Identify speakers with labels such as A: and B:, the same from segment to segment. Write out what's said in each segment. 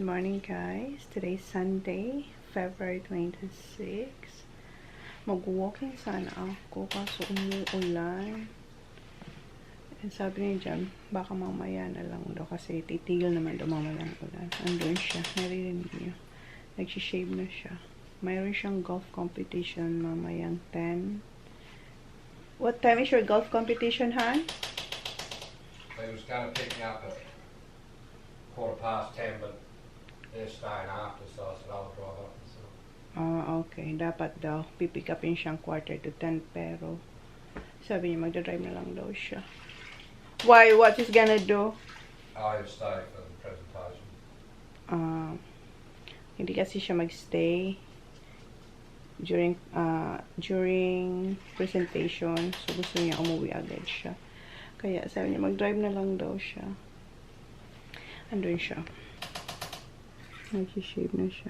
A: Good morning guys. Today's Sunday, February 26. Mag-walking sana ako kaso umuulan. And sabi niya dyan, baka mamaya na lang daw kasi titigil naman daw mamaya ang ulan. Andun siya, naririnig niyo. Nagsishave na siya. Mayroon siyang golf competition mamayang 10. What time is your golf competition, Han?
B: They was going to pick me up at 10:15, but they're staying after, so I said I'll drive up.
A: Okay. Dapat daw, pipick upin siyang 9:45, pero sabi niya magdadrive na lang daw siya. Why? What is gonna do?
B: I'll stay for the presentation.
A: Hindi kasi siya magstay during presentation. So, gusto niya umuwi agad siya. Kaya sabi niya mag-drive na lang daw siya. Andun siya. Nag-shave na siya.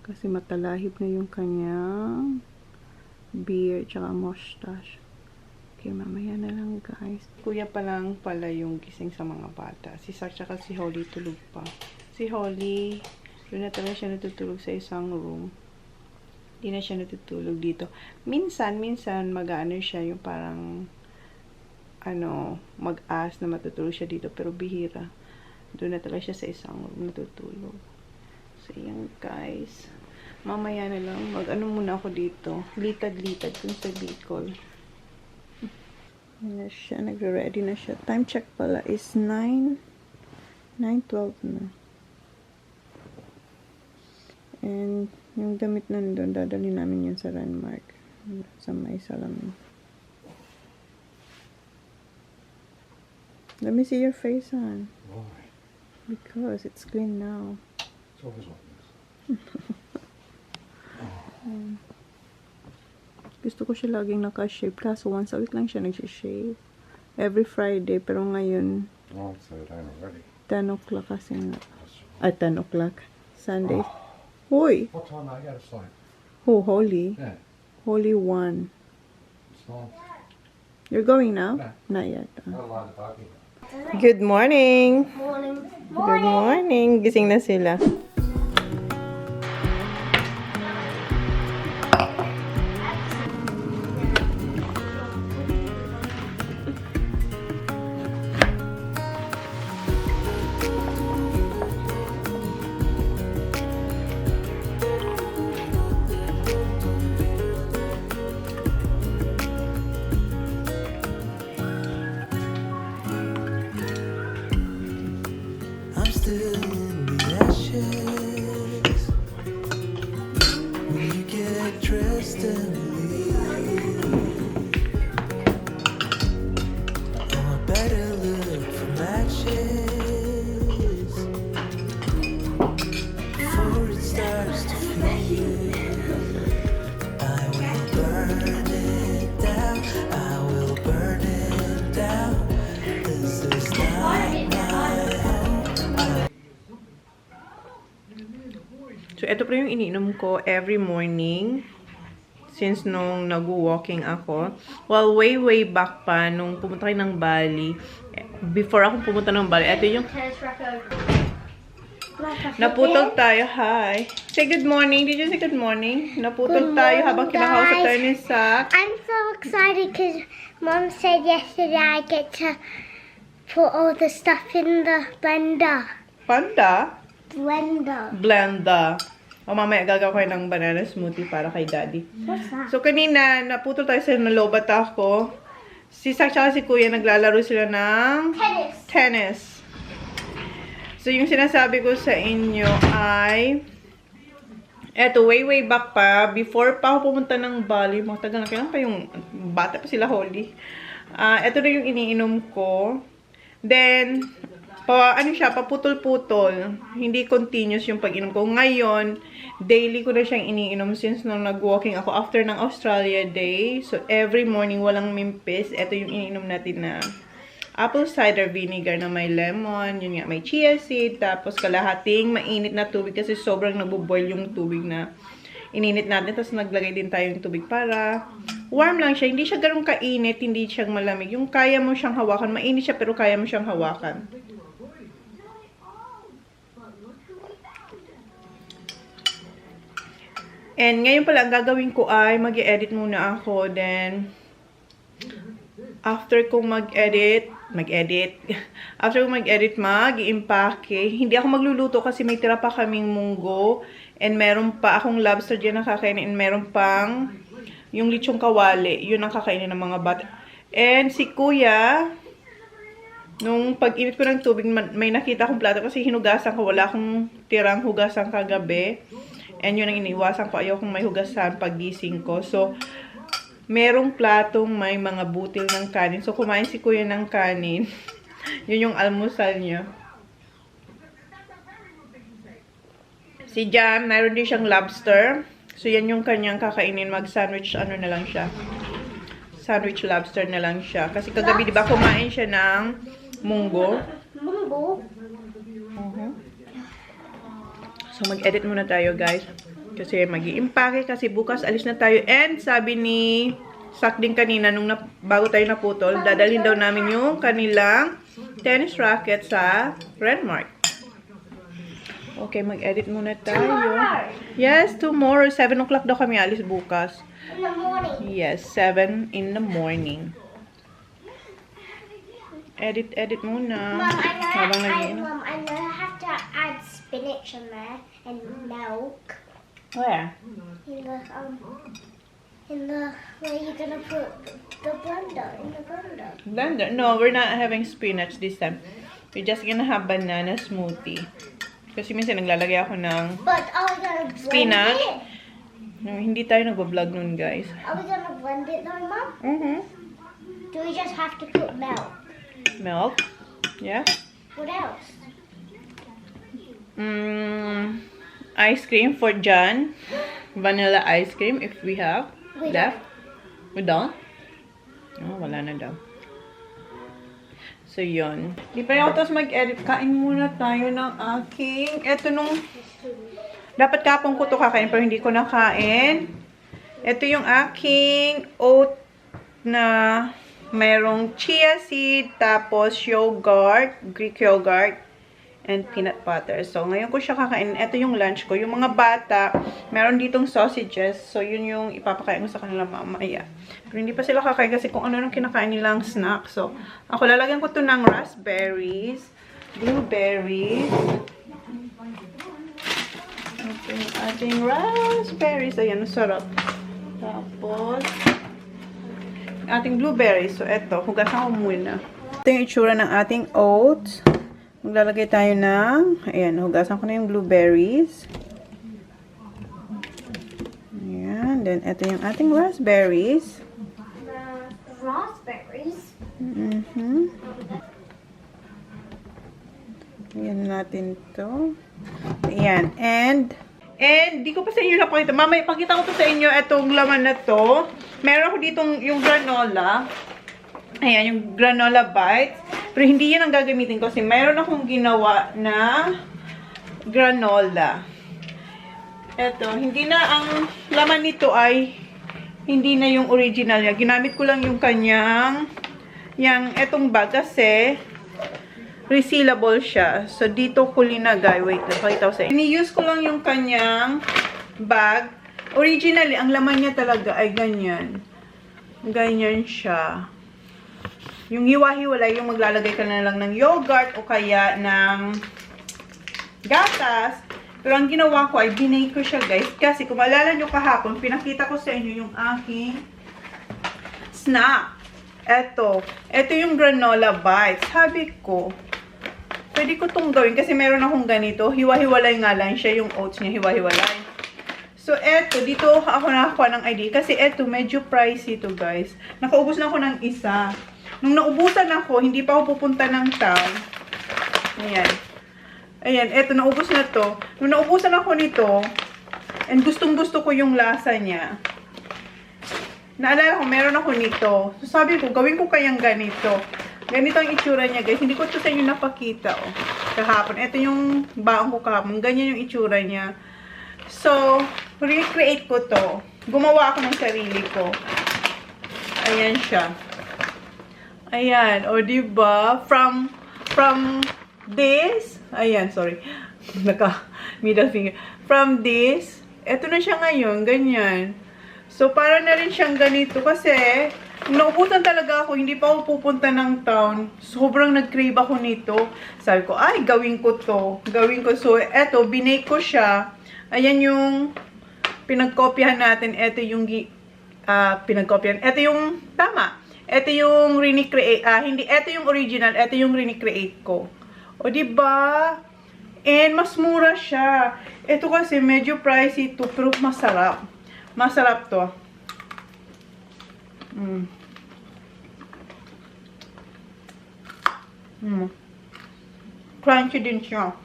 A: Kasi matalahib na yung kanyang beard tsaka mustache. Okay, mamaya na lang guys. Kuya pa lang pala yung gising sa mga bata. Si Sark tsaka si Holly tulog pa. Si Holly, doon na talaga siya natutulog sa isang room. Hindi na siya natutulog dito. Minsan mag-ano siya yung parang mag-as na matutulog siya dito. Pero bihira. Doon na talaga siya sa isang room natutulog. So, yan guys. Mamaya na lang. Mag-ano muna ako dito. Litad-litad kung sa Bicol. Yan na siya. Nagre-ready na siya. Time check pala is 9:12 na. And yung damit na doon, dadali namin yun sa Landmark. Sa may salamin. Let me see your face, hon.
B: Why?
A: Because it's clean now.
B: It's always like this.
A: Gusto ko siya laging naka-shave. Kaso once a week lang siya nag-shave. Every Friday. Pero ngayon,
B: Oh, it's 13 already.
A: 10 o'clock kasi nga. Ay, 10 o'clock. Sunday. Hoy!
B: What time are you going to sleep?
A: Who? Holy?
B: Yeah.
A: Holy 1.
B: It's not.
A: You're going now?
B: No.
A: Not yet.
B: I'll line the parking.
A: Good morning!
C: Morning.
A: Good morning! Gising na sila.
D: Still in the ashes when you get dressed and leave. Oh, I better look for matches before it starts to feel. I will burn it down. I will burn it down. This is not my home.
A: So, ito po yung iniinom ko every morning since nung nag-walking ako. Well, way back pa, nung pumunta kayo ng Bali. Before ako pumunta ng Bali, ito yung naputol tayo. Hi! Say good morning. Did you say good morning? Naputol tayo habang kinakausap tayo ni Sak.
C: I'm so excited because Mom said yesterday I get to put all the stuff in the blender.
A: Panda?
C: Blender.
A: O mamaya gagawa ko ng banana smoothie para kay Daddy.
C: What's that?
A: So kanina, naputol tayo sa nalobat ako. Si Sak tsaka si Kuya naglalaro sila ng tennis. So yung sinasabi ko sa inyo ay eto, way back pa, before pa ako pumunta ng Bali, mga tagal na, kailan pa yung bata pa sila Holly. Eto na yung iniinom ko. Then, paputol-putol. Hindi continuous yung pag-inom ko. Ngayon, daily ko na siyang iniinom since nung nag-walking ako after ng Australia Day. So, every morning, walang mimpis. Ito yung iniinom natin na apple cider vinegar na may lemon. Yun nga, may chia seed. Tapos, kalahating mainit na tubig kasi sobrang nagbo-boil yung tubig na ininit natin. Tapos, naglagay din tayo ng tubig para warm lang siya. Hindi siya ganun kainit, hindi siya malamig. Yung kaya mo siyang hawakan. Mainit siya pero kaya mo siyang hawakan. And ngayon pala, ang gagawin ko ay mag-edit muna ako. Then, after kong mag-edit, after kong mag-edit, mag-impake. Hindi ako magluluto kasi may tira pa kaming munggo. And meron pa akong lobster dyan na kakainin. And meron pang yung lechong kawali. Yun ang kakainin ng mga bata. And si kuya, nung pag-init ko ng tubig, may nakita akong plato kasi hinugasan ko. Wala akong tirang hugasan kagabi. And yun ang iniwasan ko. Ayaw kong may hugasan pag-gising ko. So, merong platong may mga butil ng kanin. So, kumain si kuya ng kanin. Yun yung almusal niya. Si Jam, meron din siyang lobster. So, yan yung kanyang kakainin. Mag-sandwich, ano na lang siya. Sandwich lobster na lang siya. Kasi kagabi, di ba, kumain siya ng munggo.
C: Munggo?
A: So, mag-edit muna tayo, guys. Kasi mag-i-impake. Kasi bukas, alis na tayo. And, sabi ni Sak din kanina, bago tayo naputol, dadalhin daw namin yung kanilang tennis racket sa Renmark. Okay, mag-edit muna tayo. Yes, tomorrow. 7 o'clock daw kami alis bukas.
C: In the morning.
A: Yes, 7 in the morning. Edit Mom,
C: muna.
A: Habang nag-iinom.
C: Mom, I know I have to add spinach in there and milk.
A: Where?
C: In the where you're gonna put the blender in the blender.
A: Blender? No, we're not having spinach this time. We're just gonna have banana smoothie. Kasi minsan naglalagay ako ng
C: But are we gonna blend
A: spinach.
C: it?
A: No, hindi tayo nagbablog nun, guys.
C: Are we gonna blend it though, Mom? Do we just have to put milk?
A: Milk. Yeah.
C: What else?
A: Ice cream for John. Vanilla ice cream if we have left. We don't? Oh, wala na daw. So, yun. Di pa ako tapos mag-edit. Kain muna tayo ng aking... Ito nung... Dapat kapong ko ito kakain pero hindi ko nakain. Ito yung aking oat na mayroong chia seed, tapos yogurt, Greek yogurt, and peanut butter. So, ngayon ko siya kakain. Ito yung lunch ko. Yung mga bata, meron ditong sausages. So, yun yung ipapakain ko sa kanila mamaya. Pero hindi pa sila kakain kasi kung ano nang kinakain nilang snack. So, ako lalagyan ko to ng raspberries, blueberries. Ito yung ating raspberries. Ayan, sarap. Tapos, ating blueberries. So, eto, hugasan ko muna. Ito yung itsura ng ating oats. Maglalagay tayo ng, ayan, hugasan ko na yung blueberries. Ayan, then ito yung ating raspberries.
C: Raspberries?
A: Ayan natin to. Ayan, and di ko pa sa inyo napakita. Mamaya, ipakita ko to sa inyo, itong laman na to. Meron ako ditong yung granola. Ayan, yung granola bites. Pero hindi yan ang gagamitin ko kasi mayroon akong ginawa na granola. Eto, hindi na ang laman nito ay hindi na yung original niya. Ginamit ko lang yung kanyang etong bag kasi resealable siya. So, dito ko linagay. Wait, pakita ko sa inyo. Ini-use ko lang yung kanyang bag. Originally, ang laman niya talaga ay ganyan. Ganyan siya. Yung hiwa-hiwalay, yung maglalagay ka na lang ng yogurt o kaya ng gatas. Pero ang ginawa ko ay binake ko siya, guys. Kasi kung maalala nyo kahapon, pinakita ko sa inyo yung aking snack. Ito yung granola bites. Sabi ko, pwede ko itong gawin kasi meron akong ganito. Hiwa-hiwalay nga lang siya, yung oats niya hiwa-hiwalay. So, dito ako nakakuha ng idea. Kasi medyo pricey to, guys. Nakaubos na ako ng isa. Nung naubusan ako, hindi pa ako pupunta ng town. Ayan. Ayan, naubos na to. Nung naubusan ako nito, and gustong-gusto ko yung lasa niya. Naalala ko, meron ako nito. So, sabi ko, gawin ko kayang ganito. Ganito ang itsura niya, guys. Hindi ko ito sa inyo napakita, oh. Kahapon. Ito yung baong ko kahapon. Ganyan yung itsura niya. So, recreate ko to. Gumawa ako ng sarili ko. Ayan siya. Ayan, o diba? From this, ayan, sorry. Naka middle finger. From this, Eto na siya ngayon, ganyan. So, para na rin siyang ganito kasi, naubusan talaga ako, hindi pa ako pupunta ng town. Sobrang nag-crave ako nito. Sabi ko, ay, gawin ko to. Gawin ko. So, eto, binake ko siya. Ayan yung pinagkopyahan natin. Eto yung pinagkopyahan. Eto yung tama. Eto yung recreate. Hindi, eto yung original. Eto yung recreate ko. O, diba? And mas mura siya. Ito kasi medyo pricey to, pero masarap. Masarap to. Crunchy din siya.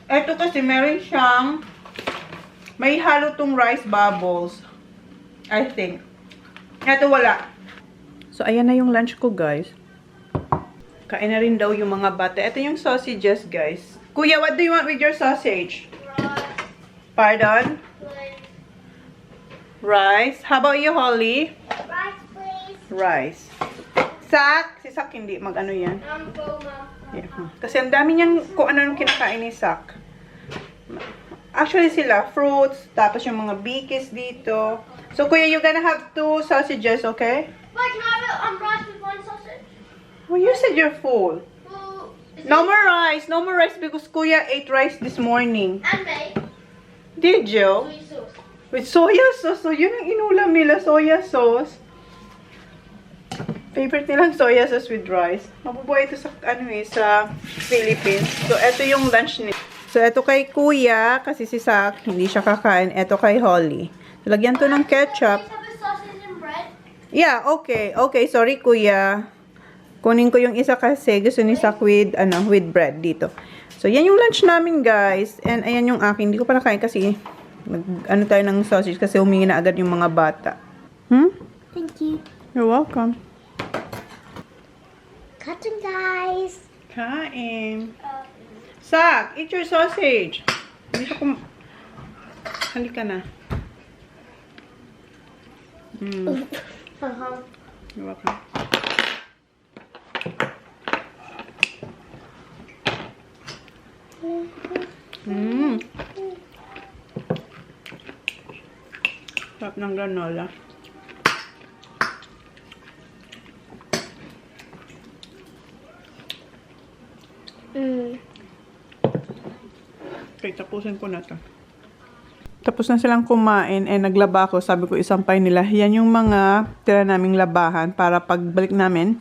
A: Ito kasi meron siyang may halo tong rice bubbles. I think. Ito wala. So, ayan na yung lunch ko, guys. Kain na rin daw yung mga bata. Ito yung sausages, guys. Kuya, what do you want with your sausage? Pardon? Rice. How about you, Holly?
C: Rice, please.
A: Rice. Sak. Si Sak hindi. Mag-ano yan?
C: Go, Mom.
A: Yeah. Kasi ang dami niyang kung ano nung kinakain ni Sak. Actually sila, fruits. Tapos yung mga bikis dito. So, Kuya, you're gonna have 2 sausages, okay?
C: Wait, can I have rice with 1 sausage?
A: Well, you said you're full.
C: Well,
A: No more rice. No more rice because Kuya ate rice this morning.
C: and me.
A: Did you?
C: Soy sauce.
A: With soya sauce. So, yun ang inulam nila, soya sauce. Favorite nilang soya sauce with rice. Mabubuhay ito sa, sa Philippines. So, ito yung lunch nila. So, ito kay Kuya, kasi si Sak, hindi siya kakain. Ito kay Holly. So, lagyan to ng ketchup.
C: Please have a sausage and bread.
A: Yeah, okay. Okay, sorry Kuya. Kunin ko yung isa kasi gusto ni Sak with, with bread dito. So, yan yung lunch namin, guys. And, ayan yung akin. Hindi ko pa nakain kasi tayo ng sausage kasi humingi na agad yung mga bata.
C: Thank you.
A: You're welcome.
C: Cutting, guys.
A: Kain. Sak, eat your sausage. Hindi ko halika na. You're welcome. Sarap ng granola. Okay, tapusin ko na to. Tapos na silang kumain and naglaba ako. Sabi ko isampay nila. Yan yung mga tira naming labahan para pagbalik namin.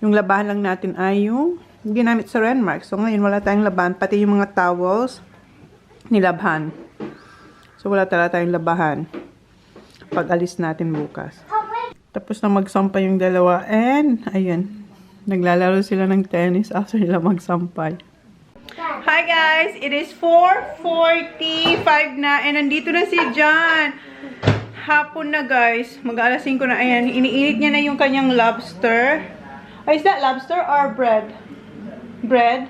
A: Yung labahan lang natin ay yung ginamit sa Renmark. So ngayon wala tayong labahan. Pati yung mga towels nilabhan. So wala talaga tayong labahan pag alis natin bukas. Tapos na magsampay yung dalawa and ayun. Naglalaro sila ng tennis after nila magsampay. Hi guys! It is 4:45 na and nandito na si John. Hapon na guys. Mag-alas 5 na. Ayan, iniinit niya na yung kanyang lobster. Oh, is that lobster or bread? Bread?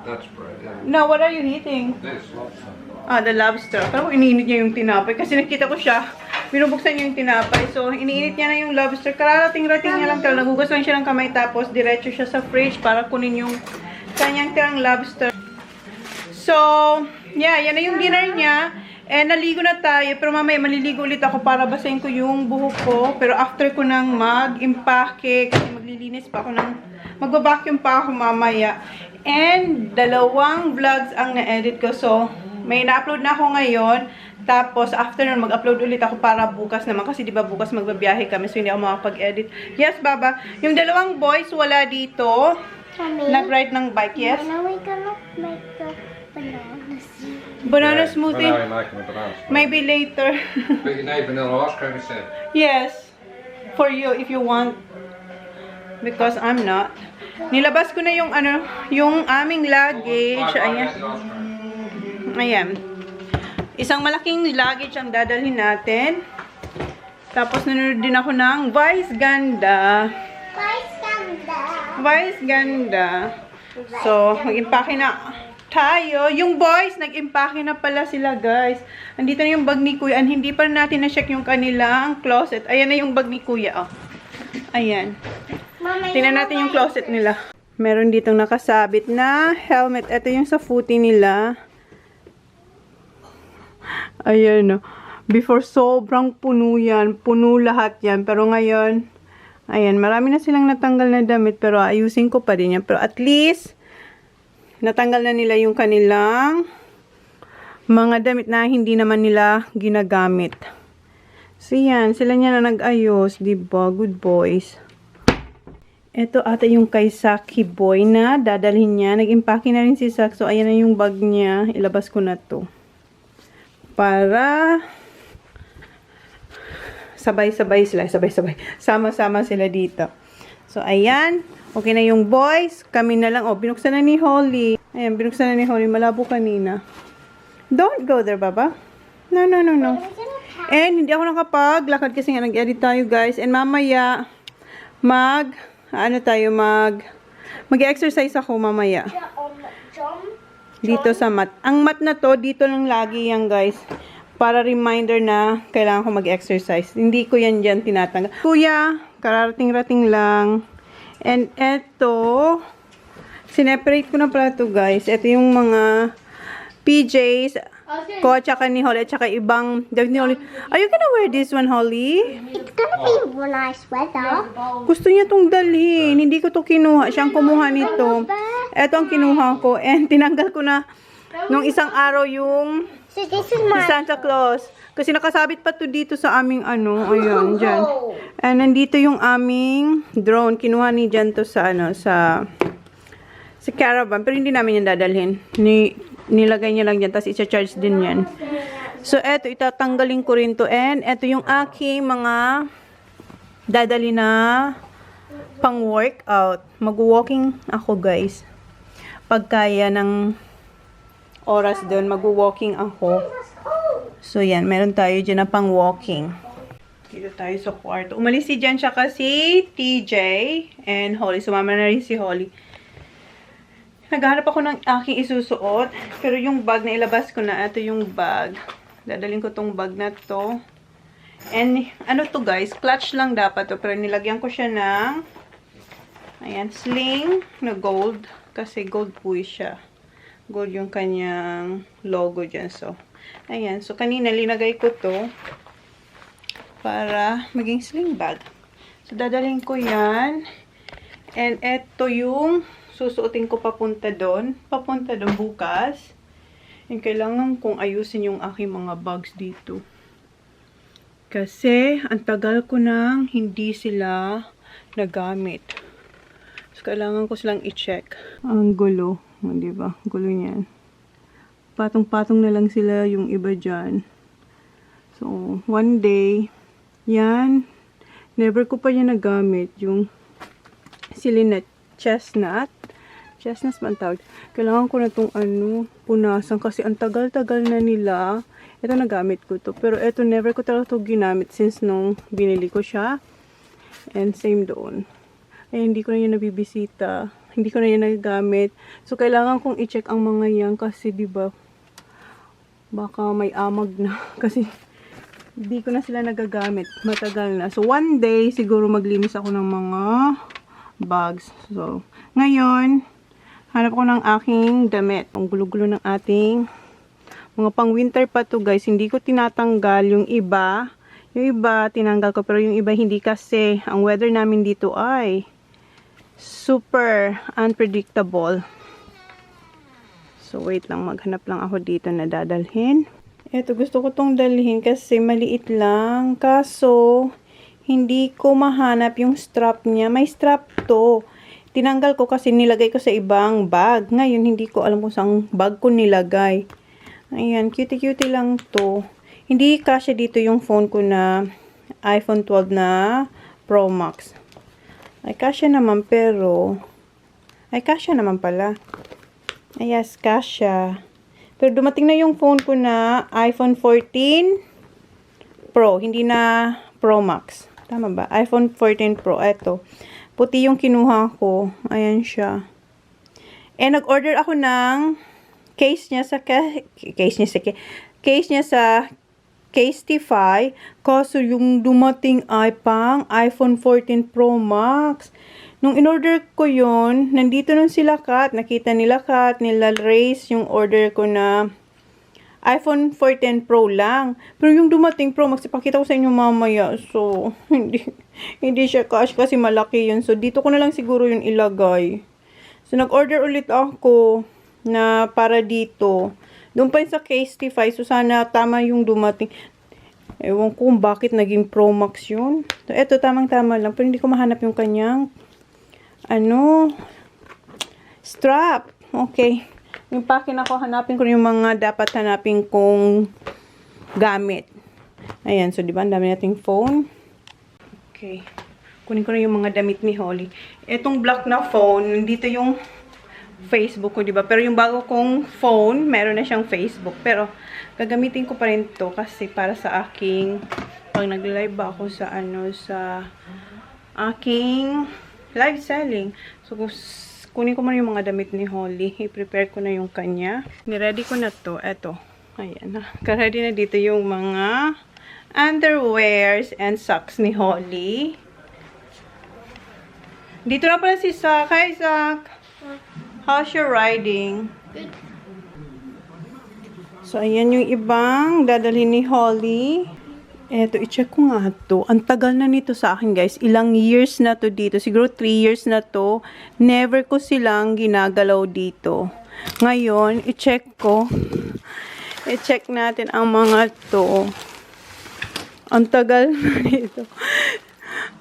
B: That's bread, yeah.
A: No, what are you eating?
B: This lobster.
A: Ah, the lobster. Akala ko iniinit niya yung tinapay kasi nakita ko siya. Binubuksan niya yung tinapay. So, iniinit niya na yung lobster. Kararating-rating niya lang. Nagugas lang siya ng kamay tapos diretso siya sa fridge para kunin yung kanyang tirang lobster. So, yeah, yan na yung dinner niya. And naligo na tayo. Pero mamaya maliligo ulit ako para basahin ko yung buhok ko. Pero after ko nang mag-impake, kasi maglilinis pa ako ng, magbabacuum pa ako mamaya. And 2 vlogs ang na-edit ko. So, may na-upload na ako ngayon. Tapos, after nun, mag-upload ulit ako para bukas naman. Kasi, di ba, bukas magbabiyahe kami. So, hindi ako makapag-edit. Yes, Baba. Yung 2 boys, wala dito. Nag-ride ng bike, yes?
C: And then we're gonna make the banana smoothie.
A: Banana
B: Yeah,
A: smoothie?
B: I know you're making a banana smoothie.
A: Maybe later.
B: But you need vanilla ice cream, you said.
A: Yes. For you, if you want. Because I'm not. Nilabas ko na yung, yung aming luggage. Ayan. Ayan. Isang malaking luggage ang dadalhin natin. Tapos nanonood din ako ng Vice Ganda. Vice Ganda. So, mag-impake na tayo. Yung boys, nag-impake na pala sila, guys. Andito na yung bag ni Kuya. And hindi pa natin na-check yung kanilang closet. Ayan na yung bag ni Kuya, oh. Ayan. Tingnan natin yung closet nila. Meron ditong nakasabit na helmet. Ito yung sa footy nila. Ayan, no. Before, sobrang puno yan. Puno lahat yan. Pero ngayon, ayan, marami na silang natanggal na damit. Pero ayusin ko pa din yan. Pero at least, natanggal na nila yung kanilang mga damit na hindi naman nila ginagamit. So, yan. Sila niya na nag-ayos. Diba? Good boys. Ito ata yung kay Saki Boy na dadalhin niya. Nag-impake na rin si Sak. So, ayan na yung bag niya. Ilabas ko na to. Para sabay-sabay sila. Sabay-sabay. Sama-sama sila dito. So, ayan. Okay na yung boys. Kami na lang. Oh, binuksan na ni Holly. Ayan, binuksan na ni Holly. Malabo kanina. Don't go there, Baba. No, no, no, no. And hindi ako nakapaglakad kasi nga nag-edit tayo, guys. And mamaya, mag-exercise ako mamaya. Dito sa mat. Ang mat na to, dito lang lagi yan, guys. Para reminder na kailangan ko mag-exercise. Hindi ko yan dyan tinatanggal. Kuya, kararating-rating lang. And eto, sineparate ko na pala to, guys. Ito yung mga PJs ko, tsaka ni Holly, tsaka ibang ni Holly. Are you gonna wear this one, Holly?
C: It's gonna be nice weather.
A: Gusto niya tong dalhin. Hindi ko to kinuha. Siyang kumuha nito. Ito ang kinuha ko. And tinanggal ko na nung isang araw yung
C: So this is my
A: Santa Claus. Kasi nakasabit pa to dito sa aming ano. Ayun, dyan. And nandito yung aming drone. Kinuha ni dyan to sa ano, sa caravan. Pero hindi namin yan dadalhin. Nilagay niya lang dyan. Tapos i-charge din yan. So, eto, itatanggalin ko rin to. And eto yung aking mga dadali na pang workout. Mag-walking ako, guys. Pagkaya ng oras doon, mag-walking ako. So, yan. Meron tayo dyan na pang walking. Dito tayo sa kwarto. Umalis si Jen siya kasi TJ and Holly. Sumama na rin si Holly. Naghahanap ako ng aking isusuot. Pero yung bag na ilabas ko na. Ito yung bag. Dadalhin ko tong bag na to. And ano to, guys? Clutch lang dapat to. Pero nilagyan ko siya ng ayan, sling na gold. Kasi gold po siya. Gold yung kanyang logo dyan. So, ayan. So, kanina linagay ko to para maging sling bag. So, dadalhin ko yan. And eto yung susuotin ko papunta doon. Papunta doon bukas. And kailangan kong ayusin yung aking mga bags dito. Kasi, ang tagal ko nang hindi sila nagamit. So, kailangan ko silang i-check. Ang gulo. Diba? Gulo niyan. Patong-patong na lang sila yung iba dyan. So, one day, yan. Never ko pa yan nagamit. Yung silinet chestnut. Chestnuts ba ang tawag? Kailangan ko na itong punasan kasi ang tagal-tagal na nila. Ito nagamit ko to. Pero ito never ko talaga ito ginamit since nung binili ko siya. And same doon. Ay, hindi ko na yan nabibisita. Hindi ko na yan nagagamit. So, kailangan kong i-check ang mga yan kasi diba baka may amag na. Kasi hindi ko na sila nagagamit. Matagal na. So, one day siguro maglinis ako ng mga bags. So, ngayon hanap ko ng aking damit. Ang gulo-gulo ng ating mga pang-winter pa to, guys. Hindi ko tinatanggal yung iba. Yung iba, tinanggal ko. Pero yung iba, hindi kasi. Ang weather namin dito ay super unpredictable. So, wait lang. Maghanap lang ako dito na dadalhin. Eto, gusto ko tong dalhin kasi maliit lang. Kaso, hindi ko mahanap yung strap niya. May strap to. Tinanggal ko kasi nilagay ko sa ibang bag. Ngayon, hindi ko alam kung saan bag ko nilagay. Ayan, cutie-cutie lang to. Hindi kasya dito yung phone ko na iPhone 12 na Pro Max. Ay, kasya naman pero... Ay, kasya naman pala. Ay, yes, kasya. Pero dumating na yung phone ko na iPhone 14 Pro. Hindi na Pro Max. Tama ba? iPhone 14 Pro. Eto. Puti yung kinuha ko. Ayan siya. And nag-order ako ng case niya sa Casetify. Kaso yung dumating ay pang iPhone 14 Pro Max. Nung in-order ko yun, nandito nun sila Kat. Nakita nila Kat, nila Race yung order ko na iPhone 14 Pro lang. Pero yung dumating Pro Max, ipakita ko sa inyo mamaya. So, hindi siya cash kasi malaki yun. So, dito ko na lang siguro yun ilagay. So, nag-order ulit ako na para dito. Doon pa yun sa Casetify. So, sana tama yung dumating. Ewan ko kung bakit naging Pro Max yun. So, eto, tamang-tama lang. Pero hindi ko mahanap yung kanyang strap. Okay. Yung pakin ako, hanapin ko yung mga dapat hanapin kong gamit. Ayan. So, diba? Ang dami nating phone. Okay. Kunin ko na yung mga damit ni Holly. Etong black na phone, nandito yung Facebook ko, diba? Pero yung bago kong phone, meron na siyang Facebook. Pero, gagamitin ko pa rin to kasi para sa aking, pag nag-live ako sa sa aking live selling. So, kunin ko muna yung mga damit ni Holly. I-prepare ko na yung kanya. Niready ko na to. Eto. Ayan. Naka-ready na dito yung mga underwears and socks ni Holly. Dito na pala si Zach. Hi, Zach. How's your riding? So, ayan yung ibang dadalhin ni Holly. Eto, i-check ko nga to. Ang tagal na nito sa akin, guys. Ilang years na to dito. Siguro 3 years na to. Never ko silang ginagalaw dito. Ngayon, i-check ko. I-check natin ang mga to. Ang tagal na nito.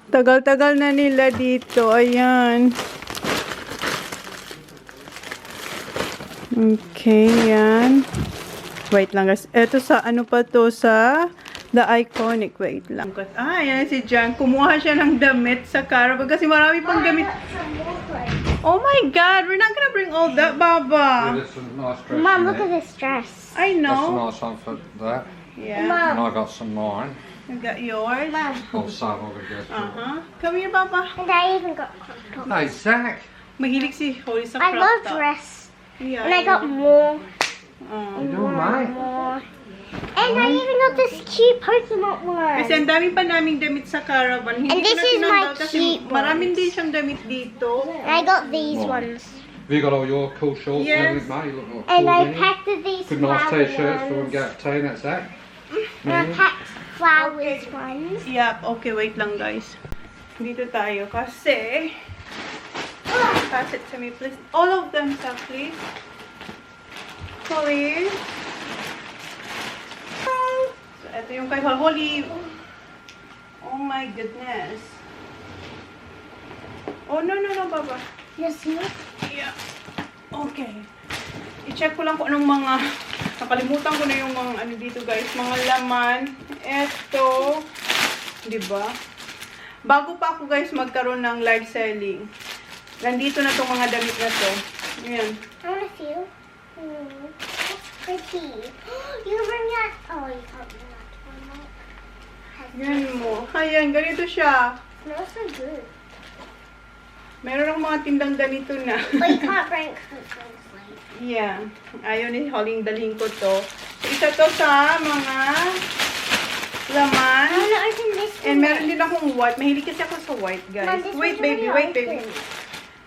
A: Tagal-tagal na nila dito. Ayan. Okay, yan. Wait lang, guys. Ito sa, pa to sa The Iconic. Wait lang. Yan si Jan. Kumuha siya ng damit sa caravan kasi marami pang damit. Oh my God! We're not gonna bring all that, Baba.
B: There's some nice dress.
C: Mom, look at this dress.
A: I
B: That's a
A: know.
B: nice one for that.
A: Yeah.
B: And I got some mine.
A: You got yours.
C: Mom.
B: Or some I'm gonna go through.
A: Come here, Baba.
C: And I even got crop top.
B: No, Zach.
A: Mahilig si Holly sa
C: I
A: crop
C: love
A: top.
C: dress.
A: Yeah,
C: And I got more.
B: You doing, mate?
C: More. And I even got this cute Pokemon one.
A: Kasi ang dami pa naming damit sa caravan. Hindi
C: And
A: ko
C: this
A: na
C: is
A: tinanggal
C: my
A: kasi
C: cheap
A: maraming
C: ones.
A: din siyang damit dito.
C: And I got these ones.
B: Have you got all your cool shorts
A: Yes.
B: and everything, mate? You look like
C: And
B: cool,
C: I
B: didn't you?
C: packed these
B: Good nice
C: flower
B: t-shirts for when
C: ones.
B: we go out to tea, that's that.
C: And I packed flowers ones.
A: Yep, okay, wait lang guys. Dito tayo kasi pass it to me please. All of them, sir, please. Please. So, ito yung kay Holly. Oh my goodness. Oh, no, Baba.
C: Yes, you?
A: Yeah. Okay. I-check ko lang kung anong mga, nakalimutan ko na yung mga ano dito guys, mga laman. Eto, diba? Bago pa ako guys magkaroon ng live selling, nandito na tong mga damit na to. Ayan.
C: I want to feel. That's pretty. You can bring that. Oh, you can't bring that one.
A: Yan mo. Ayan, ganito siya.
C: Smells so good.
A: Meron akong mga tindang ganito na.
C: But you can't bring it because it's really sweet.
A: Yeah. Ayaw ni Holly dalhin ko to. Isa to sa mga laman.
C: I want to open this one.
A: And meron din akong white. Mahilig kasi ako sa white, guys.
C: Mom, this
A: Wait,
C: one's
A: baby.
C: already
A: Wait, baby.
C: open.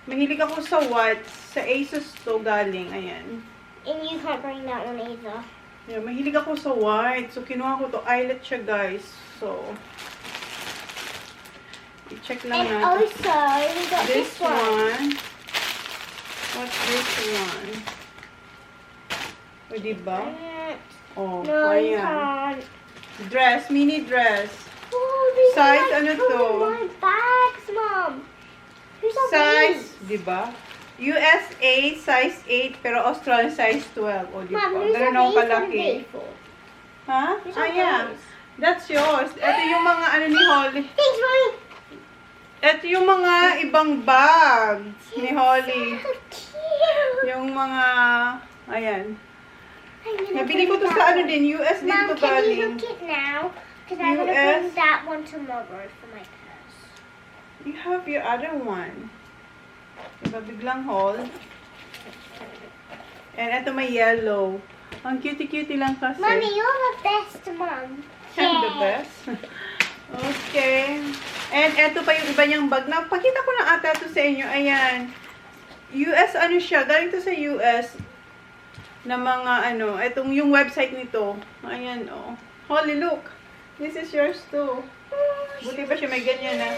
A: Mahilig ako sa white. Sa ASOS to galing. Ayan.
C: And you can't bring that one either.
A: Yeah, mahilig ako sa white. So, kinuha ko to. Eyelet siya, guys. So, i-check lang
C: And
A: natin.
C: also, we got
A: This
C: this one.
A: one. What's this one? O, diba? Oh,
C: No, you
A: ayan.
C: can't.
A: Dress. Mini dress.
C: Oh, these
A: Size,
C: are
A: ano
C: like
A: to?
C: my bags, Mom. Who's that
A: Size, diba? USA, size 8, pero Australian size 12. O, diba?
C: Mom, who's
A: Ganun
C: that
A: ako
C: these
A: kalaki.
C: made for?
A: Ha?
C: Who's
A: Ah,
C: that
A: yeah.
C: these?
A: That's yours. Ito yung mga ano ni Holly.
C: Thanks, Mommy.
A: Ito yung mga ibang bags ni Holly.
C: So cute.
A: Yung mga, ayan.
C: I'm gonna
A: Nabili ko
C: bring
A: to
C: that
A: sa ano
C: one.
A: din, US din
C: Mom,
A: to
C: can you
A: galing.
C: look it now? Because I'm going to
A: US?
C: bring that one tomorrow for my purse.
A: You have your other one. Diba, biglang haul. And ito may yellow. Ang cutie-cutie lang kasi.
C: Mommy, you're the best mom.
A: I'm the best. Okay. And eto pa yung iba niyang bag. Napakita ko na ata to sa inyo. Ayan. US ano siya. Galing to sa US. na mga ano, etong yung website nito. Ayan, oh. Holy, look. This is yours too. Buti pa siya may ganyan na.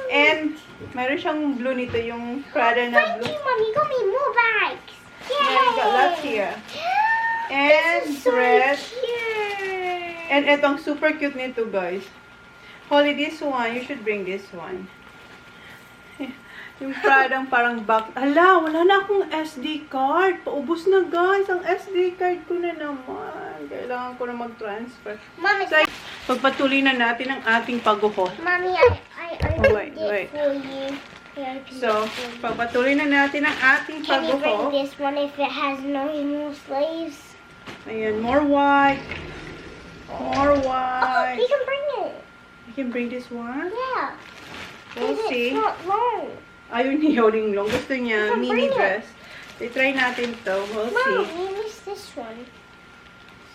A: And, meron siyang blue nito, yung Prada na
C: Thank
A: blue.
C: you, Mom. You got me more bags. Yay!
A: Yeah, you got lots here. And
C: This is so
A: red.
C: cute.
A: And etong super cute nito, guys. Holly, this one, you should bring this one. Yung Prada parang back. Hala, wala na akong SD card. Paubos na, guys. Ang SD card ko na naman. Kailangan ko na mag-transfer.
C: Mommy,
A: So, pagpatuloy na natin ang ating pag-uhot.
C: Mommy, I opened
A: wait.
C: it for you. I opened
A: So,
C: it for you.
A: pagpatuloy na natin ang ating
C: Can you bring
A: pag-uhot.
C: this one if it has no more sleeves?
A: Ayan, more white. More
C: Oh,
A: white.
C: you can bring it.
A: You can bring this one.
C: Yeah.
A: We'll
C: Because
A: see.
C: it's not long.
A: Ayaw niya yung long. Gusto niya
C: You can
A: mini
C: bring it.
A: dress. I-try natin to. We'll
C: Mom,
A: see.
C: you missed this one.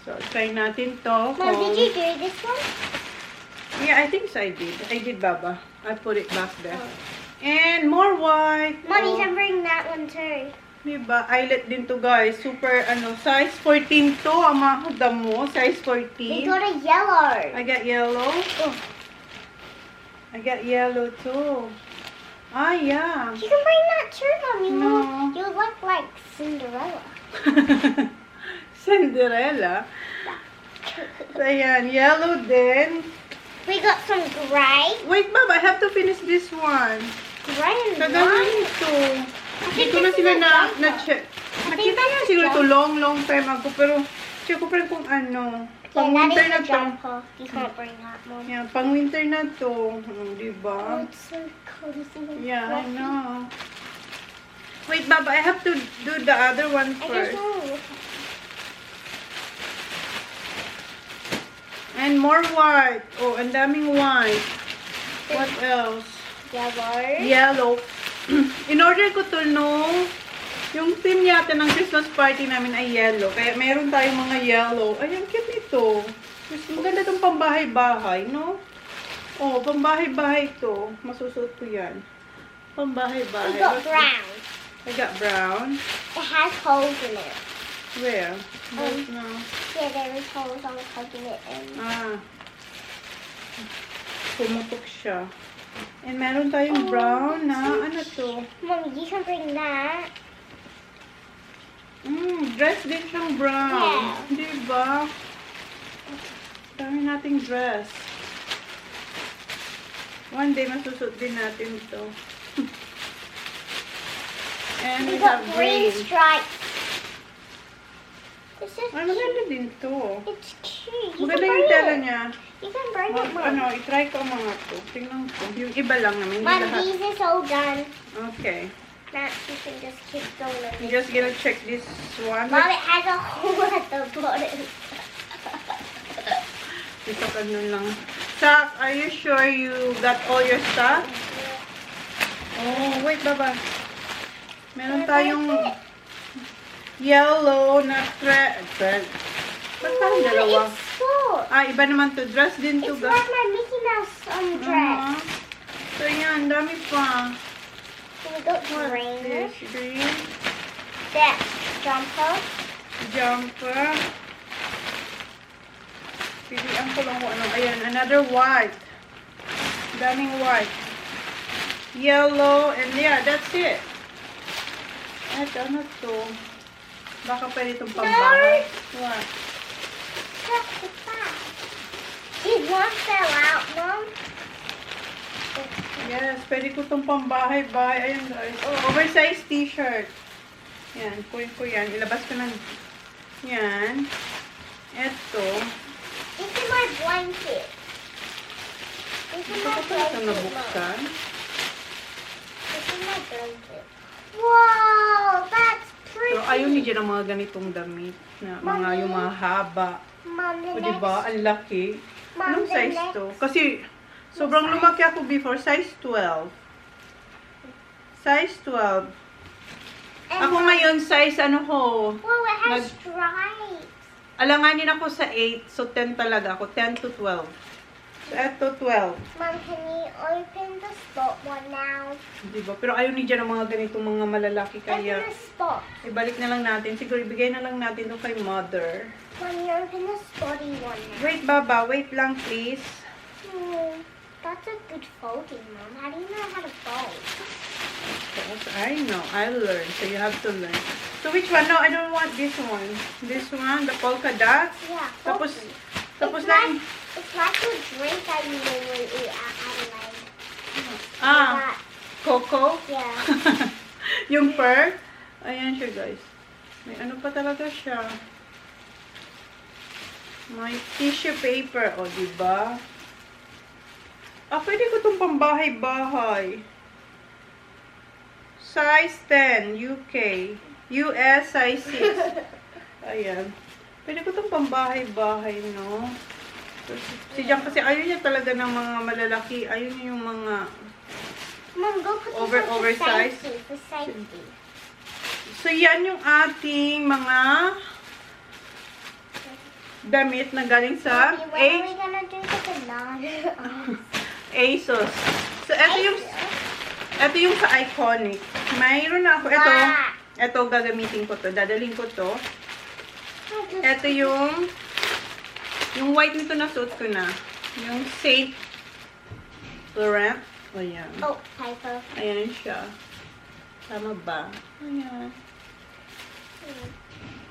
A: So, try natin to.
C: Mom, did you do this one?
A: Yeah, I think so I did. I did, Baba. I put it back there. And more white.
C: Mom, you
A: Oh,
C: can bring that one too.
A: diba? Eyelet din to, guys. Super, size 14 to. Ang mga mo. Size
C: We
A: 14.
C: got a yellow.
A: I got yellow.
C: Oh,
A: I got yellow too. Ah, yeah.
C: you can bring that too, Mom.
A: No.
C: You look like Cinderella.
A: Cinderella. So, ayan. Yellow din.
C: We got some gray.
A: Wait, Bob. I have to finish this one.
C: Gray and
A: Kagawin
C: white.
A: ito. Hindi
C: think
A: ko na
C: this
A: sila
C: is a jumper.
A: na-check.
C: I think
A: Nakita
C: that's
A: na
C: a
A: siguro ito
C: jumper.
A: long time ago. Pero, check ko pa rin kung ano.
C: Yeah,
A: Pang
C: that
A: winter
C: is
A: na
C: a
A: to.
C: jumper. You can't bring that, Mom.
A: Yan, pang winter na to. Diba?
C: Oh, it's so cozy and
A: Yeah, I
C: fluffy.
A: know. Wait, Baba, I have to do the other one
C: I just
A: first.
C: want to look at
A: And more white. Oh, ang daming white. What else?
C: yellow.
A: Yellow. In order ko to know, yung theme yata ng Christmas party namin ay yellow. Kaya meron tayong mga yellow. Ay, ang cute nito. Maganda itong pambahay-bahay, no? Oh, pambahay-bahay to. Masusuot ko yan. Pambahay-bahay.
C: We got
A: What's
C: brown.
A: I got brown.
C: It has holes in it.
A: Where? No.
C: Yeah, there is holes. I was plugging it in.
A: Ah. Pumutok siya. And meron tayong brown na, ano to?
C: Mommy, you can bring that.
A: Dress din siyang brown.
C: Yeah.
A: Diba? Dami nating dress. One day, masusot din natin to. And
C: We
A: we
C: got
A: have
C: green
A: green.
C: stripes. This is
A: Ay, maganda din to.
C: It's cute. You can
A: Maganda
C: bring
A: yung tela
C: it.
A: niya.
C: You can bring it, Mom.
A: Ano, itry ko ang mga to. Tingnan ko. Yung iba lang naman. Hindi
C: Mom,
A: lahat.
C: these is all done.
A: Okay.
C: Now you can just keep going on
A: I'm
C: this.
A: just gonna check this one.
C: Mom, it has a hole at the bottom.
A: Ito ano lang. Sak, are you sure you got all your stuff? Oh, wait, Baba. Meron tayong yellow na thread. Ba't parang dalawa?
C: It's short.
A: Ah, iba naman to. Dress din to.
C: It's like my Mickey Mouse dress.
A: So, yan. Dami pa.
C: We got
A: What
C: green.
A: is this? Green.
C: That jumper.
A: Jumper. Pilihan ko lang kung ano. Ayan, another white. Daming white. Yellow. And yeah, that's it. At ano to? Baka pwede itong pambahay. What?
C: Look, it's back. Did one fell out, Mom?
A: Yes, pwede ko itong pambahay-bahay. Ayun guys. Oh, oversized t-shirt. Yan, kunin ko yan. Ilabas ko ng yan. Eto.
C: This is my blanket. This is
A: Ito
C: my
A: ko pala ito
C: blanket, Mom.
A: nabuksan.
C: This is my blanket. Wow, that's pretty.
A: So, ayaw ni Jen ang mga ganitong damit. Na, mga yung mga haba.
C: Mom, the
A: O, diba? Ang laki.
C: Mom,
A: Anong
C: the
A: size
C: next-
A: to? Kasi, sobrang lumaki ako before. Size 12. Size 12.
C: And
A: Ako
C: Mom-
A: ngayon, size ano ko.
C: Well, it has
A: Nag-
C: stripes.
A: Alanganin ako sa 8. So, 10 talaga ako. 10 to 12. So, eto 12.
C: Mom, can you open the spot one now?
A: Diba? Pero ayaw ni Jan ng mga ganitong mga malalaki. Kaya,
C: Open the spot.
A: ibalik na lang natin. Siguro, ibigay na lang natin ito kay mother.
C: Mom, you open the spotty one now.
A: Wait, Baba. Wait lang, please.
C: That's a good folding, Mom. How do you know how to fold?
A: Yes, I know. I learned. So, you have to learn. So, which one? No, I don't want this one. This one, the polka dots.
C: Yeah.
A: Tapos
C: it's
A: na
C: like, it's like a drink that you normally eat at Adelaide.
A: Ah, cocoa.
C: Yeah.
A: Yung pearl. Ayan siya, guys. May ano pa talaga siya. May tissue paper. O, diba? Ah, pwede ko itong pambahay-bahay. Size 10, UK. US, size 6. Ayan. Pwede ko itong pambahay-bahay, no? Si Jan kasi ayaw niya talaga ng mga malalaki. Ayaw niya yung mga
C: Mom, go put this on
A: oversized.
C: for safety.
A: So, yan yung ating mga damit na galing sa
C: Mommy, when are we gonna do the banana?
A: ASOS. So, ito yung sa Iconic. Mayroon na ako. Ito, gagamitin ko to. Dadalhin ko to. Ito yung white nito na suot ko na. Yung Saint Laurent. Ayan.
C: Oh, typo.
A: Ayan siya. Tama ba? Ayan.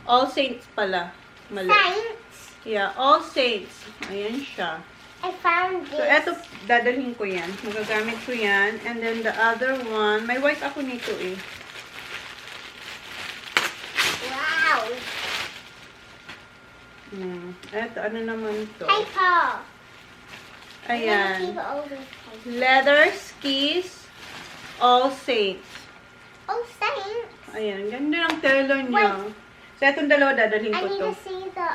A: All Saints pala. Mali.
C: Saints.
A: Yeah, All Saints. Ayan siya.
C: I found this.
A: So, eto, dadalhin ko yan. Magagamit ko yan. And then, the other one, may white ako nito eh.
C: Wow.
A: Eto, ano naman to?
C: Paper.
A: Ayan.
C: Keep it over paper.
A: Leather skis, All Saints.
C: Oh, Saints.
A: Ayan, ganda ng tela niya. So, etong dalawa dadalhin
C: I
A: ko
C: need
A: to.
C: to see the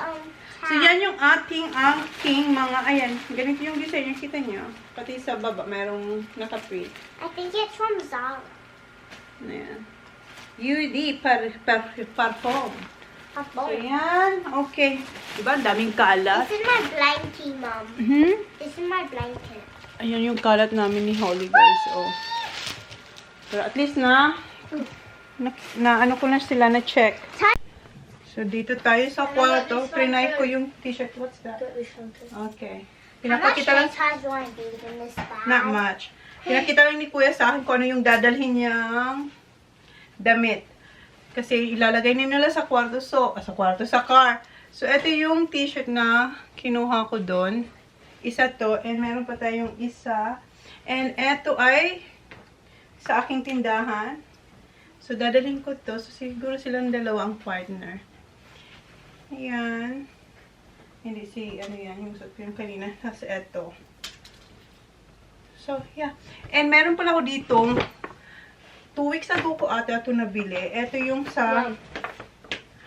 A: So, yan yung ating mga, ayan, ganito yung design niya. Kita niyo? Pati sa baba, merong naka-print.
C: I think it's from Zara.
A: Ayan. UD Parfum.
C: A
A: So,
C: bowl.
A: yan. Okay. Diba? Ang daming kalat.
C: This is my blankie, Mom. This is my blanket.
A: Ayan yung kalat namin ni Holly, guys. Oh. Pero at least na ano ko na sila na check. So, dito tayo sa kwarto. Trinay ko yung t-shirt. What's that? Okay.
C: How much
A: Pinapakita lang.
C: ties do I need in this bag?
A: Not much. Pinakita lang ni Kuya sa akin kung ano yung dadalhin niyang damit. Kasi ilalagay nila sa kwarto. So, sa car. So, ito yung t-shirt na kinuha ko doon. Isa to. And meron pa tayong isa. And ito ay sa aking tindahan. So, dadalhin ko to. So, siguro silang dalawang partner. Ayan. Hindi ano yan, yung suot ko yung kanina. Tapos eto. So, yeah. And meron pala ako ditong 2 weeks ago ko ata ito nabili. Ito yung sa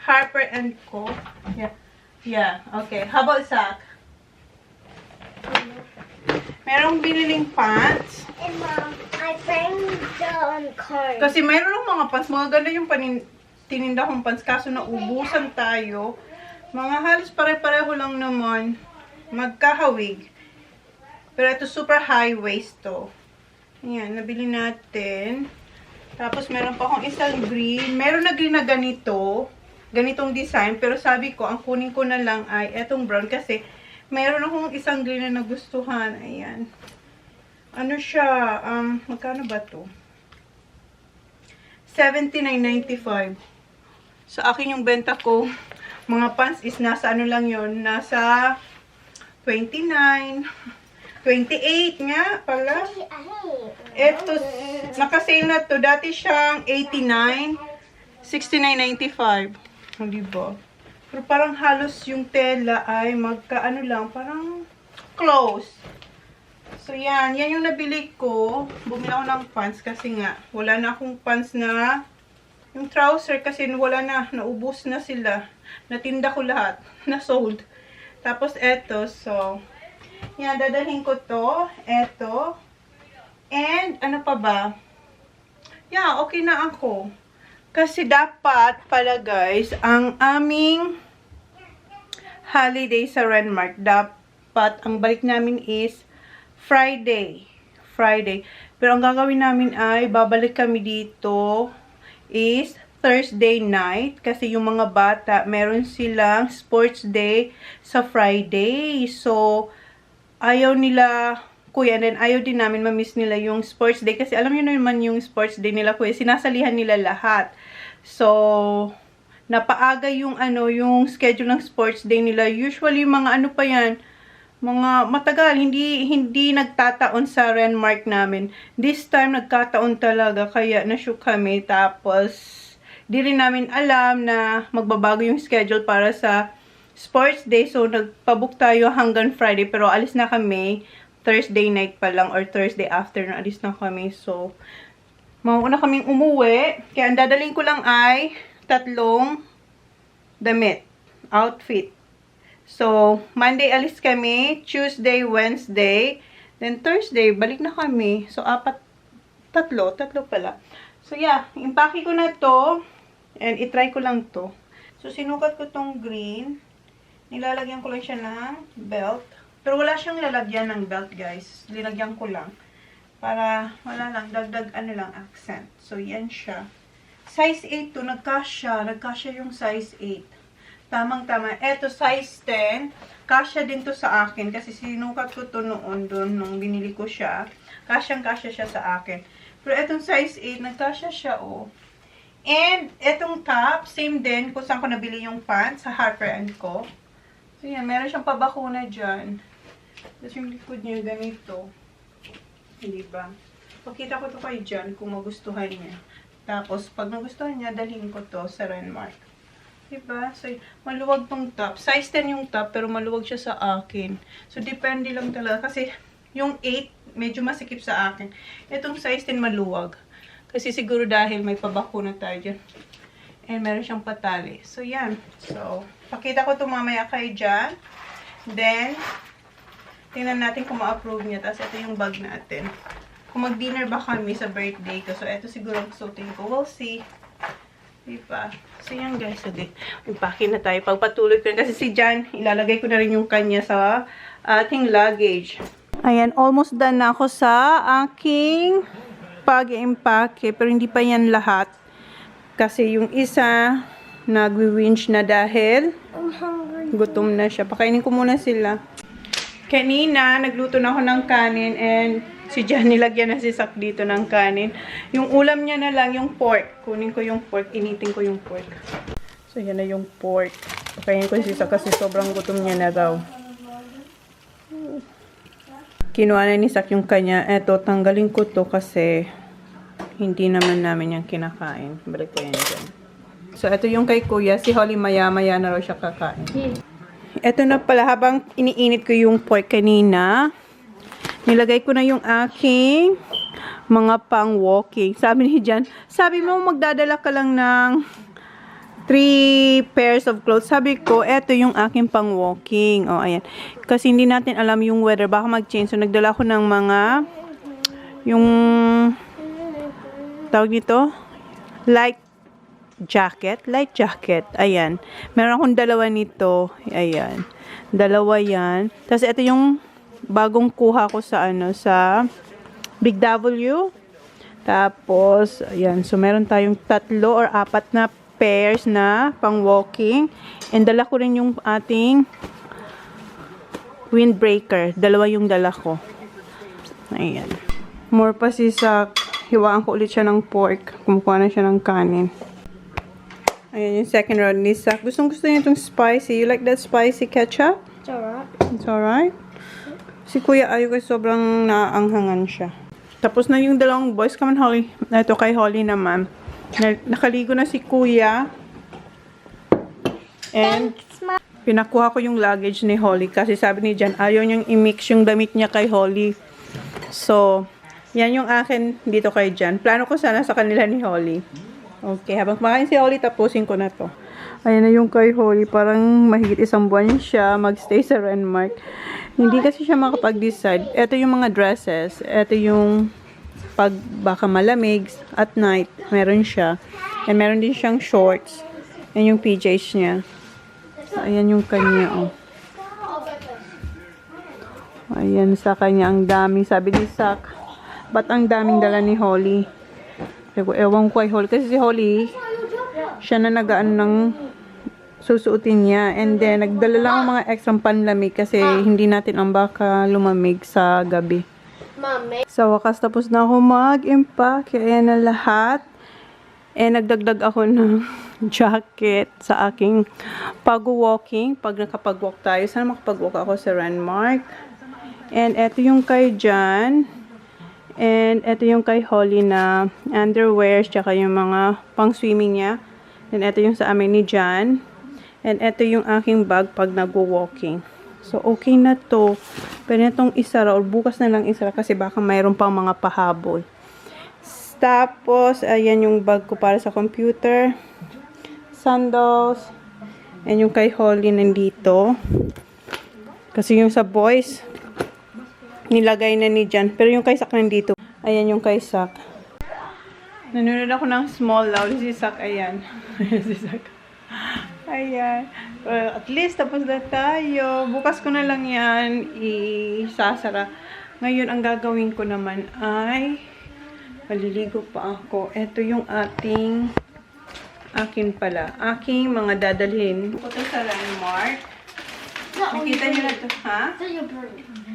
A: Harper & Co. Yeah. Yeah. Okay. How about Zach? Merong biniling pants.
C: And Mom, I found the card.
A: Kasi mayroon mga pants. Mga ganda yung tininda kong pants. Kaso naubusan tayo. Mga halos pare-pareho lang naman. Magkahawig. Pero ito super high waist to. Ayan, nabili natin. Tapos meron pa akong isang green. Meron na green na ganito. Ganitong design. Pero sabi ko, ang kunin ko na lang ay etong brown. Kasi meron akong isang green na nagustuhan. Ayan. Ano siya? Magkano ba to? $79.95. Sa akin yung benta ko, mga pants is nasa ano lang yon, nasa 29, 28 nga pala. Eto, nakasale na to. Dati siyang 89, 69.95. O, diba? Pero parang halos yung tela ay magkaano lang, parang close. So, yan. Yan yung nabili ko. Bumili ako ng pants kasi nga, wala na akong pants na yung trouser kasi wala na. Naubos na sila. Natinda ko lahat. Na-sold. Tapos, eto. So, yan. Dadalhin ko to. Eto. And, ano pa ba? Yeah, okay na ako. Kasi dapat pala guys, ang aming holiday sa Renmark, spot, ang balik namin is Friday. Pero ang gagawin namin ay, babalik kami dito is Thursday night. Kasi yung mga bata, meron silang sports day sa Friday. So, ayaw nila, kuya, and then ayaw din namin ma-miss nila yung sports day. Kasi alam nyo naman yung sports day nila, kuya, sinasalihan nila lahat. So, napaaga yung yung schedule ng sports day nila. Usually, mga ano pa yan, mga matagal, hindi nagtataon sa Renmark namin. This time, nagkataon talaga, kaya na-shook kami. Tapos, di rin namin alam na magbabago yung schedule para sa sports day. So, nagpabook tayo hanggang Friday, pero alis na kami. Thursday night pa lang, or Thursday afternoon, alis na kami. So, mauna kaming umuwi. Kaya ang dadaling ko lang ay 3 damit. Outfit. So, Monday alis kami. Tuesday, Wednesday. Then, Thursday, balik na kami. So, 3 pala. So, yeah. Impake ko na to. And, itry ko lang to. So, sinukat ko tong green. Nilalagyan ko lang siya ng belt. Pero wala siyang lalagyan ng belt, guys. Linagyan ko lang. Para, wala lang, dagdag, accent. So, yan siya. Size 8 to, nagkasya yung size 8. Tamang-tama. Eto, size 10. Kasya din to sa akin, kasi sinukat ko to noon, nung binili ko siya. Kasyang-kasya siya sa akin. Pero etong size 8, nagkasya siya, oh. And, etong top, same din, kung saan ko nabili yung pants, sa Harper & Co. So, yan, meron siyang pabakuna dyan. Tapos yung likod niya, ganito. Diba? Pakita ko to kay John kung magustuhan niya. Tapos, pag nagustuhan niya, dalhin ko to sa Renmark. Diba? So, maluwag tong top. Size 10 yung top, pero maluwag siya sa akin. So, depende lang talaga. Kasi, yung 8, medyo masikip sa akin. Itong size 10 maluwag. Kasi siguro dahil may pabakuna tayo dyan. And meron siyang patali. So, yan. So, pakita ko to mamaya kay John. Then, tingnan natin kung ma-approve niya. Tapos, ito yung bag natin. Kung mag-dinner ba kami sa birthday ko. So, ito siguro ang suotin ko. We'll see. Diba? So, yan guys. So, impake na tayo. Pagpatuloy ko rin. Kasi si John, ilalagay ko na rin yung kanya sa ating luggage. Ayan, almost done na ako sa aking pag-impake. Pero hindi pa yan lahat. Kasi yung isa, nagwi-winch na dahil gutom na siya. Pakainin ko muna sila. Kanina, nagluto na ako ng kanin and si Jan nilagyan na si Sak dito ng kanin. Yung ulam niya na lang, yung pork. Kunin ko yung pork, initin ko yung pork. So, yan na yung pork. Pakainin ko si Sak kasi sobrang gutom niya na raw. Kinuha na ni Sak yung kanya. Eto, tanggalin ko to kasi hindi naman namin yung kinakain. Balik ko yan dyan. So, ito yung kay Kuya. Si Holly maya-maya na raw siya kakain. Ito na pala, habang iniinit ko yung pork kanina, nilagay ko na yung aking mga pang-walking. Sabi ni Jan, sabi mo magdadala ka lang ng 3 pairs of clothes. Sabi ko, eto yung aking pang-walking. O, ayan. Kasi hindi natin alam yung weather. Baka mag-change. So, nagdala ko ng mga, yung, tawag nito, light jacket. Ayan. Meron akong 2 nito. Ayan. 2 yan. Tapos, ito yung bagong kuha ko sa, sa Big W. Tapos, ayan. So, meron tayong 3 or 4 na pairs na pang-walking. And, dala ko rin yung ating windbreaker. 2 yung dala ko. Ayan. More pa si Sak. Hiwaan ko ulit siya ng pork. Kumukuha na siya ng kanin. Ayan yung second round ni Sak. Gustong-gusto niya itong spicy. You like that spicy ketchup?
C: It's alright.
A: It's alright? Si Kuya ayaw kasi sobrang naanghangan siya. Tapos na yung 2 boys. Come on, Holly. Ito kay Holly naman. Nakaligo na si Kuya. And pinakuha ko yung luggage ni Holly. Kasi sabi ni Jan, ayaw niyang i-mix yung damit niya kay Holly. So, yan yung akin dito kay Jan. Plano ko sana sa kanila ni Holly. Okay, habang kumakain si Holly, tapusin ko na to. Ayan na yung kay Holly. Parang mahigit 1 buwan siya magstay sa Renmark. Hindi kasi siya makapag-decide. Ito yung mga dresses. Ito yung pag baka malamig at night. Meron siya. And meron din siyang shorts. Yan yung PJs niya. So, ayan yung kanya, oh. Ayan sa kanya, ang daming, sabi ni Sak, ba't ang daming dala ni Holly? Ewan ko kay Holly, kasi si Holly, siya na nagaan ng susuotin niya. And then, nagdala lang ang mga extra panlamig kasi hindi natin ang baka lumamig sa gabi. Sa wakas, tapos na ako mag-impake. Ayan na lahat. And nagdagdag ako ng jacket sa aking pag-walking. Pag nakapag-walk tayo, sana makapag-walk ako sa Landmark. And eto yung kay Jan. And eto yung kay Holly na underwear, tsaka yung mga pang-swimming niya. And eto yung sa amin ni Jan. And eto yung aking bag pag nag-walking. So, okay na to. Pero itong isara, or bukas na lang isara kasi baka mayroon pang mga pahabol. Tapos, ayan yung bag ko para sa computer. Sandals. And yung kay Holly nandito. Kasi yung sa boys, nilagay na ni Jan. Pero yung kay Sak nandito. Ayan yung kay Sak. Nanonood ako ng small loud. Si Sak, ayan. Si Sak. Ayan. Well, at least tapos na tayo. Bukas ko na lang yan isasara. Ngayon, ang gagawin ko naman ay maliligo pa ako. Ito yung aking mga dadalhin. Ito sa Landmark. Nakita niyo na ito, ha?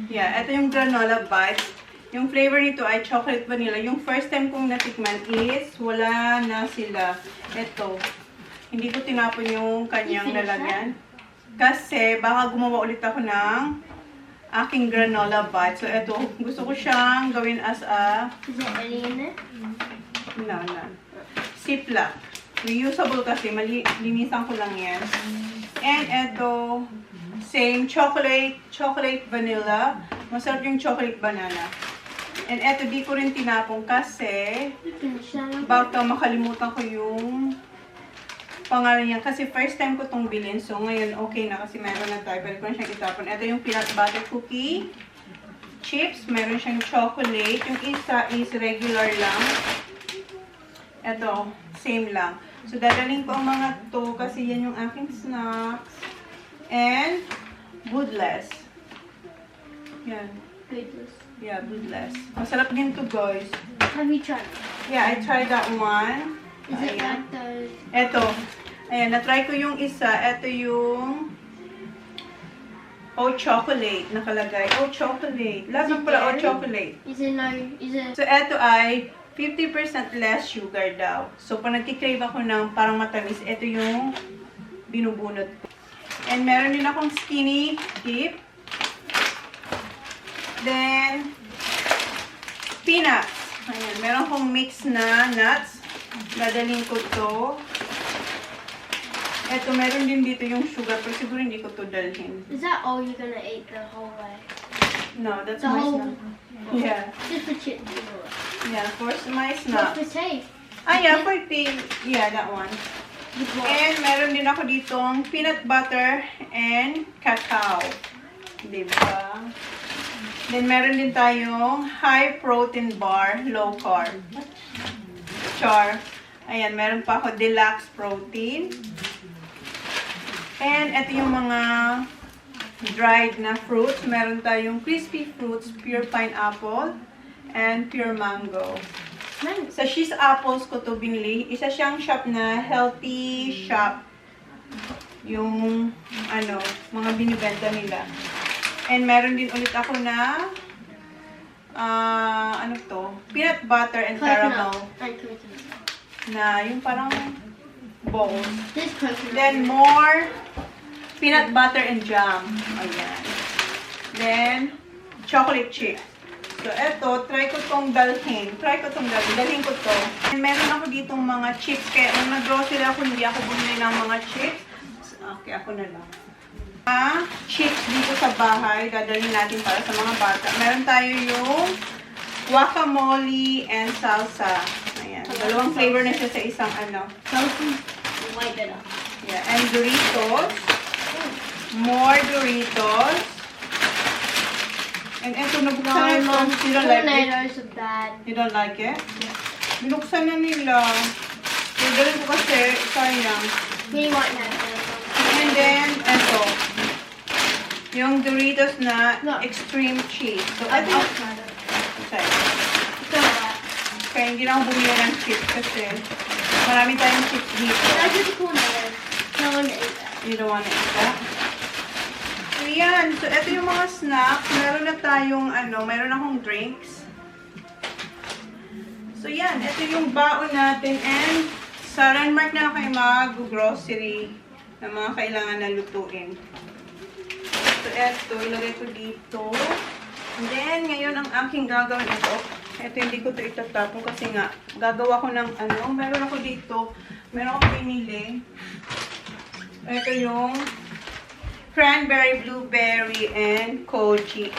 A: Yeah, ito yung granola bites. Yung flavor nito ay chocolate vanilla. Yung first time kong natikman is wala na sila. Ito. Hindi ko tinapon yung kanyang lalagyan. Kasi baka gumawa ulit ako ng aking granola bites. So, ito. Gusto ko siyang gawin as a...
C: Is there any in it?
A: No. Ziploc. Reusable kasi. Linisan ko lang yan. And ito, same chocolate vanilla. Masarap yung chocolate banana. And ito, di ko rin tinapon kasi baka makalimutan ko yung pangalan niya. Kasi first time ko itong bilhin. So, ngayon okay na kasi meron na tayo. Balik ko na siyang itapon. Ito yung peanut butter cookie chips. Meron siyang chocolate. Yung isa is regular lang. Ito, same lang. So, dadaling ko ang mga to kasi yan yung aking snacks. And, Budless. Yan.
C: Goodness.
A: Yeah, Budless. Masarap din to, guys.
C: Have you tried?
A: Yeah, I tried that one.
C: Is it
A: Ayan.
C: like those?
A: Eto. Ayan, na-try ko yung isa. Eto yung chocolate nakalagay. Chocolate. Lahat ng pala chocolate.
C: Is it no? Is it?
A: So, eto ay 50% less sugar daw. So, pag nagkikrave ako ng parang matamis, eto yung binubunot ko. And meron din akong skinny dip. Then, peanuts. Ayan, meron akong mix na nuts. Dadalhin ko to. Eto, meron din dito yung sugar, pero siguro hindi ko to dalhin.
C: Is that all you're gonna eat the whole way?
A: No, that's
C: The
A: my
C: whole.
A: snack. Yeah.
C: Just for chips.
A: Yeah, for my
C: Not
A: snack.
C: for taste.
A: Yeah, for tea. Yeah, that one. And meron din ako ditong peanut butter and cacao. Diba? Then meron din tayong high protein bar, low carb. Char. Ayan, meron pa ako deluxe protein. And ito yung mga dried na fruits. Meron tayong crispy fruits, pure pineapple, and pure mango. Sa She's Apples ko to binili. Isa siyang shop na healthy shop. Yung, mga binibenta nila. And meron din ulit ako na, peanut butter and caramel. Na yung parang bowl. Then more peanut butter and jam. Ayan. Then, chocolate chip. So, eto, try ko tong dalhin. Dalhin ko to. And meron ako ditong mga chips. Kaya nung nag-grocery ako, hindi ako bumili ng mga chips. Okay, ako na lang. Chips dito sa bahay. Dadalhin natin para sa mga bata. Meron tayo yung guacamole and salsa. Ayan. Dalawang flavor na siya sa isang
C: Way better.
A: Yeah, and Doritos. More Doritos. And eto, nabuksan na ito. You don't like it?
C: Tornadoes are bad.
A: You don't like it? Binuksan na nila. So, dalhin ko kasi, sayang.
C: We want that.
A: And then, eto. Yung Doritos na extreme cheese. So,
C: I think
A: ito.
C: it's not it.
A: Okay.
C: It's not that.
A: Kaya hindi na ako bumili ng chips kasi marami tayong chips dito.
C: I just call it. No one ate that.
A: You don't wanna eat that? So, yan. So, ito yung mga snacks. Meron na tayong, meron akong drinks. So, yan. Ito yung baon natin. And, sa landmark na kayo mag-grocery na mga kailangan na lutuin. So, ito. Ilagay ko dito. And then, ngayon ang aking gagawin ito. Ito, hindi ko ito itatapon kasi nga, gagawa ko ng meron ako dito. Meron akong pinili. Ito yung cranberry, blueberry, and koji.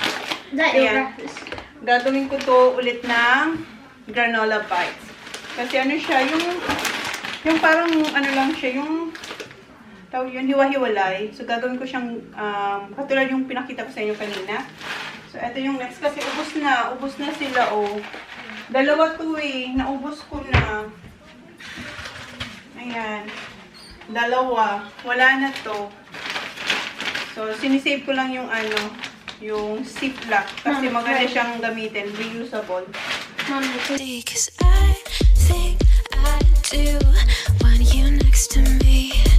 C: Is that your
A: Ayan.
C: breakfast?
A: Gagawin ko to ulit ng granola bites. Kasi siya, yung parang lang siya, yung tawag yun, hiwa-hiwalay. So, gagawin ko siyang, katulad yung pinakita ko sa inyo kanina. So, ito yung next kasi ubos na sila, oh. Dalawa to eh, naubos ko na. Ayan. Dalawa. Wala na to. So, sinisave ko lang yung yung ziplock. Kasi maganda siyang gamitin. Reusable.
C: Mom,
E: Cause I think I do want you next to me.